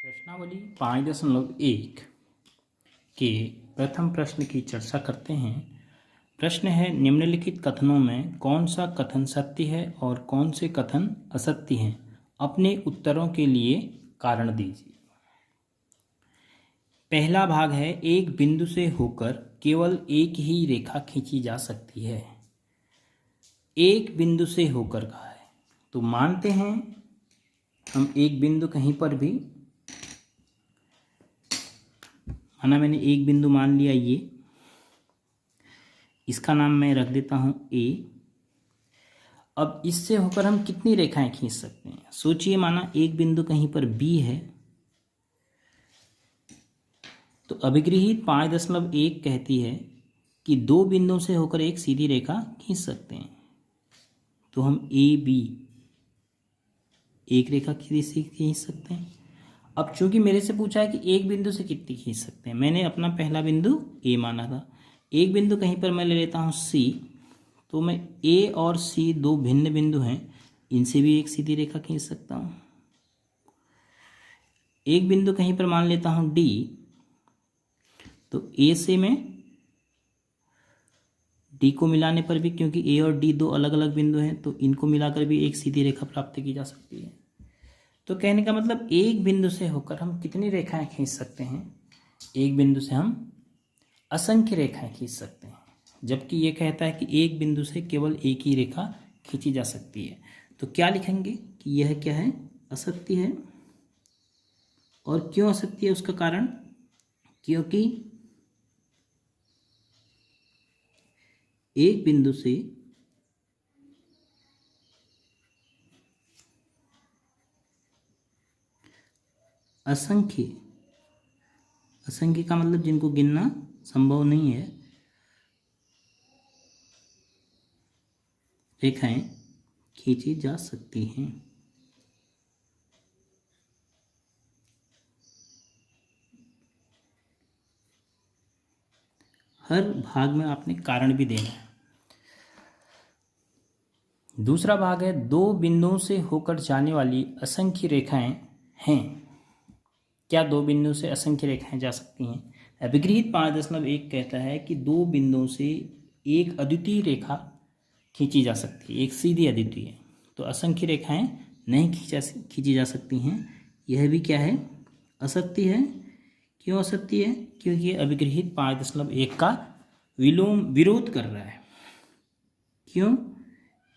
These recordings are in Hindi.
प्रश्नावली 5.1 के प्रथम प्रश्न की चर्चा करते हैं। प्रश्न है, निम्नलिखित कथनों में कौन सा कथन सत्य है और कौन से कथन असत्य हैं? अपने उत्तरों के लिए कारण दीजिए। पहला भाग है, एक बिंदु से होकर केवल एक ही रेखा खींची जा सकती है। एक बिंदु से होकर कहा है, तो मानते हैं हम एक बिंदु कहीं पर भी माना, मैंने एक बिंदु मान लिया, ये इसका नाम मैं रख देता हूं ए। अब इससे होकर हम कितनी रेखाएं खींच सकते हैं? सोचिए, माना एक बिंदु कहीं पर बी है, तो अभिगृहित 5.1 कहती है कि दो बिंदुओं से होकर एक सीधी रेखा खींच सकते हैं। तो हम ए बी एक रेखा खींच सकते हैं। अब चूंकि मेरे से पूछा है कि एक बिंदु से कितनी खींच सकते हैं, मैंने अपना पहला बिंदु ए माना था। एक बिंदु कहीं पर मैं ले लेता हूँ सी, तो मैं ए और सी दो भिन्न बिंदु हैं, इनसे भी एक सीधी रेखा खींच सकता हूँ। एक बिंदु कहीं पर मान लेता हूँ डी, तो ए से मैं डी को मिलाने पर भी, क्योंकि ए और डी दो अलग अलग बिंदु हैं, तो इनको मिलाकर भी एक सीधी रेखा प्राप्त की जा सकती है। तो कहने का मतलब, एक बिंदु से होकर हम कितनी रेखाएं खींच सकते हैं? एक बिंदु से हम असंख्य रेखाएं खींच सकते हैं, जबकि ये कहता है कि एक बिंदु से केवल एक ही रेखा खींची जा सकती है। तो क्या लिखेंगे कि यह क्या है? असत्य है। और क्यों असत्य है? उसका कारण, क्योंकि एक बिंदु से असंख्य का मतलब जिनको गिनना संभव नहीं है, रेखाएं खींची जा सकती हैं। हर भाग में आपने कारण भी देना है। दूसरा भाग है, दो बिंदुओं से होकर जाने वाली असंख्य रेखाएं हैं। क्या दो बिंदुओं से असंख्य रेखाएं जा सकती हैं? अभिगृहित 5.1 कहता है कि दो बिंदुओं से एक अद्वितीय रेखा खींची जा सकती है, एक सीधी अद्वितीय। तो असंख्य रेखाएं नहीं खींची जा सकती हैं। यह भी क्या है? असत्य है। क्यों असत्य है? क्योंकि यह अभिगृहित 5.1 का विरोध कर रहा है। क्यों?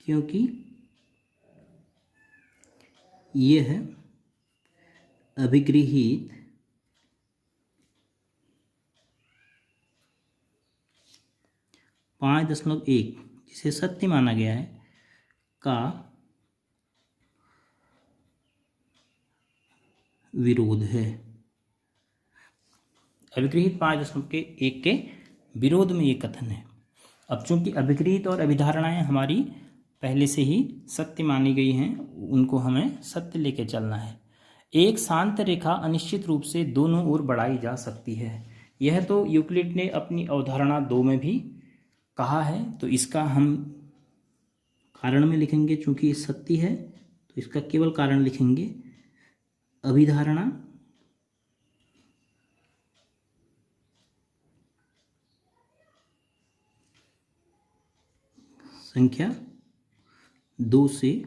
क्योंकि यह अभिगृहित 5.1 जिसे सत्य माना गया है का विरोध है। अभिगृहित 5.1 के विरोध में ये कथन है। अब चूंकि अभिगृहित और अभिधारणाएं हमारी पहले से ही सत्य मानी गई हैं, उनको हमें सत्य लेके चलना है। एक शांत रेखा अनिश्चित रूप से दोनों ओर बढ़ाई जा सकती है। यह तो यूक्लिड ने अपनी अवधारणा 2 में भी कहा है, तो इसका हम कारण में लिखेंगे। चूंकि ये सत्य है तो इसका केवल कारण लिखेंगे। अभिधारणा संख्या 2 से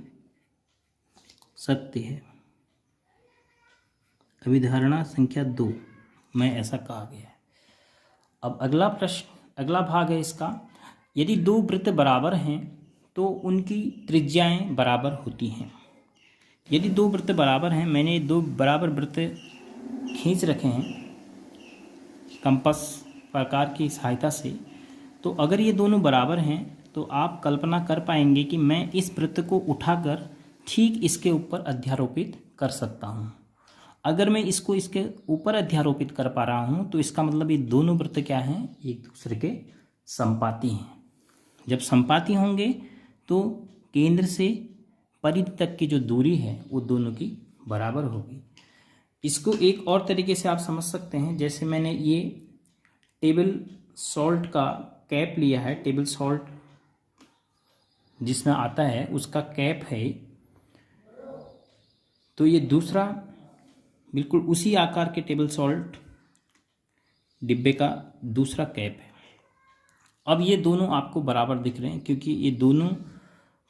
सत्य है। अभिधारणा संख्या 2 में ऐसा कहा गया है। अब अगला भाग है इसका, यदि दो वृत्त बराबर हैं तो उनकी त्रिज्याएं बराबर होती हैं। यदि दो वृत्त बराबर हैं, मैंने दो बराबर वृत्त खींच रखे हैं कंपास प्रकार की सहायता से, तो अगर ये दोनों बराबर हैं तो आप कल्पना कर पाएंगे कि मैं इस वृत्त को उठाकर ठीक इसके ऊपर अध्यारोपित कर सकता हूँ। अगर मैं इसको इसके ऊपर अध्यारोपित कर पा रहा हूँ, तो इसका मतलब ये दोनों वृत्त क्या हैं? एक दूसरे के संपाती हैं। जब संपाती होंगे तो केंद्र से परिधि तक की जो दूरी है वो दोनों की बराबर होगी। इसको एक और तरीके से आप समझ सकते हैं, जैसे मैंने ये टेबल सॉल्ट का कैप लिया है, टेबल सॉल्ट जिसमें आता है उसका कैप है, तो ये दूसरा बिल्कुल उसी आकार के टेबल सॉल्ट डिब्बे का दूसरा कैप है। अब ये दोनों आपको बराबर दिख रहे हैं क्योंकि ये दोनों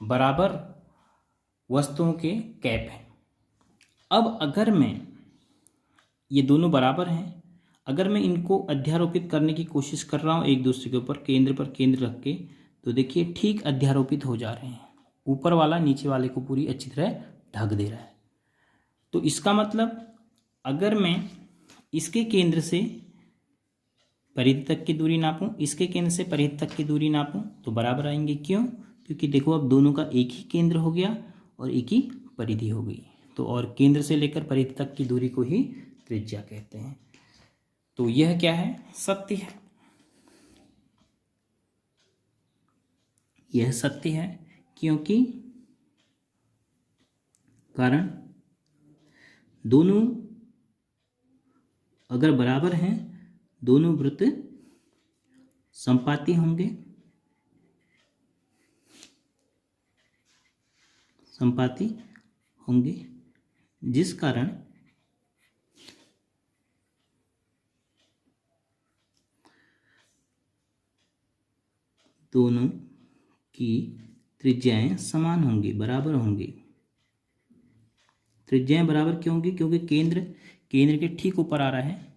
बराबर वस्तुओं के कैप हैं। अब अगर मैं ये दोनों बराबर हैं, अगर मैं इनको अध्यारोपित करने की कोशिश कर रहा हूँ एक दूसरे के ऊपर केंद्र पर केंद्र रख के, तो देखिए ठीक अध्यारोपित हो जा रहे हैं। ऊपर वाला नीचे वाले को पूरी अच्छी तरह ढक दे रहा है। तो इसका मतलब अगर मैं इसके केंद्र से परिधि तक की दूरी नापूं, इसके केंद्र से परिधि तक की दूरी नापूं, तो बराबर आएंगे। क्यों? क्योंकि देखो अब दोनों का एक ही केंद्र हो गया और एक ही परिधि हो गई। तो और केंद्र से लेकर परिधि तक की दूरी को ही त्रिज्या कहते हैं। तो यह क्या है? सत्य है। यह सत्य है क्योंकि कारण दोनों अगर बराबर हैं, दोनों वृत्त समपाती होंगे, जिस कारण दोनों की त्रिज्याएं समान होंगी, बराबर होंगी। त्रिज्याएं बराबर क्यों होंगी? क्योंकि केंद्र के ठीक ऊपर आ रहा है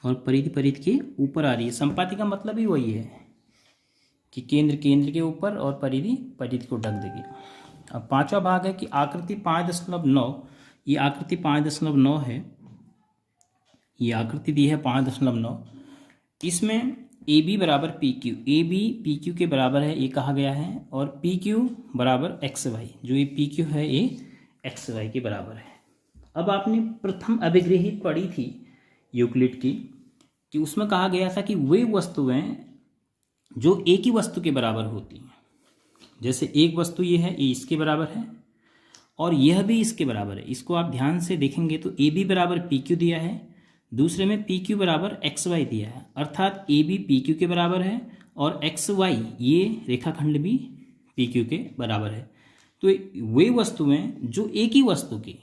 और परिधि के ऊपर आ रही है। संपाति का मतलब ही वही है कि केंद्र के ऊपर और परिधि को ढक देगी। अब पांचवा भाग है कि आकृति 5.9, ये आकृति 5.9 है, ये आकृति दी है 5.9। इसमें ए बी बराबर P Q, A B P Q के बराबर है ये कहा गया है, और पी क्यू बराबर एक्स वाई, जो ये पी क्यू है ये एक्स वाई के बराबर है। अब आपने प्रथम अभिगृहित पढ़ी थी यूक्लिड की, कि उसमें कहा गया था कि वे वस्तुएं जो एक ही वस्तु के बराबर होती हैं, जैसे एक वस्तु ये है, ये इसके बराबर है और यह भी इसके बराबर है। इसको आप ध्यान से देखेंगे तो ए बी बराबर पी क्यू दिया है, दूसरे में पी क्यू बराबर एक्स वाई दिया है, अर्थात ए बी पी क्यू के बराबर है और एक्स वाई ये रेखाखंड भी पी क्यू के बराबर है। तो वे वस्तुएं जो एक ही वस्तु की,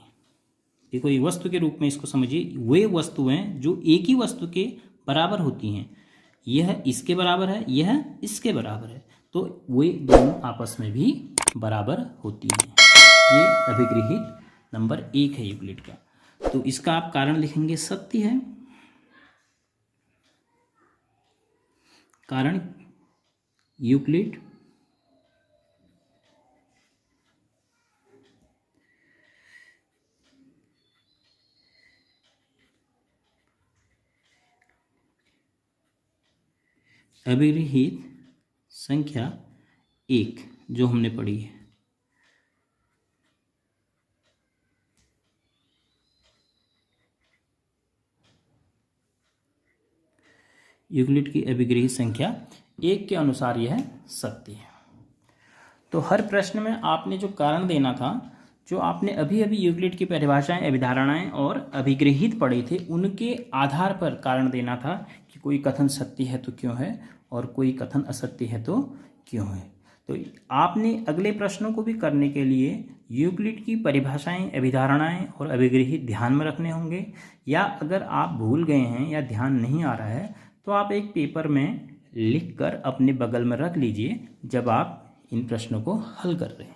देखो ये वस्तु के रूप में इसको समझिए, वे वस्तुएं जो एक ही वस्तु के बराबर होती हैं, यह इसके बराबर है, यह इसके बराबर है, तो वे दोनों आपस में भी बराबर होती हैं। ये अभिगृहित नंबर 1 है यूक्लिड का। तो इसका आप कारण लिखेंगे सत्य है। कारण यूक्लिड अभिगृहित संख्या 1 जो हमने पढ़ी है, यूक्लिड की अभिगृहित संख्या 1 के अनुसार यह सत्य है। तो हर प्रश्न में आपने जो कारण देना था, जो आपने अभी अभी यूक्लिड की परिभाषाएं, अभिधारणाएं और अभिगृहित पढ़े थे, उनके आधार पर कारण देना था कि कोई कथन सत्य है तो क्यों है और कोई कथन असत्य है तो क्यों है। तो आपने अगले प्रश्नों को भी करने के लिए यूक्लिड की परिभाषाएं, अभिधारणाएं और अभिगृहित ध्यान में रखने होंगे, या अगर आप भूल गए हैं या ध्यान नहीं आ रहा है तो आप एक पेपर में लिखकर अपने बगल में रख लीजिए जब आप इन प्रश्नों को हल कर रहे हैं।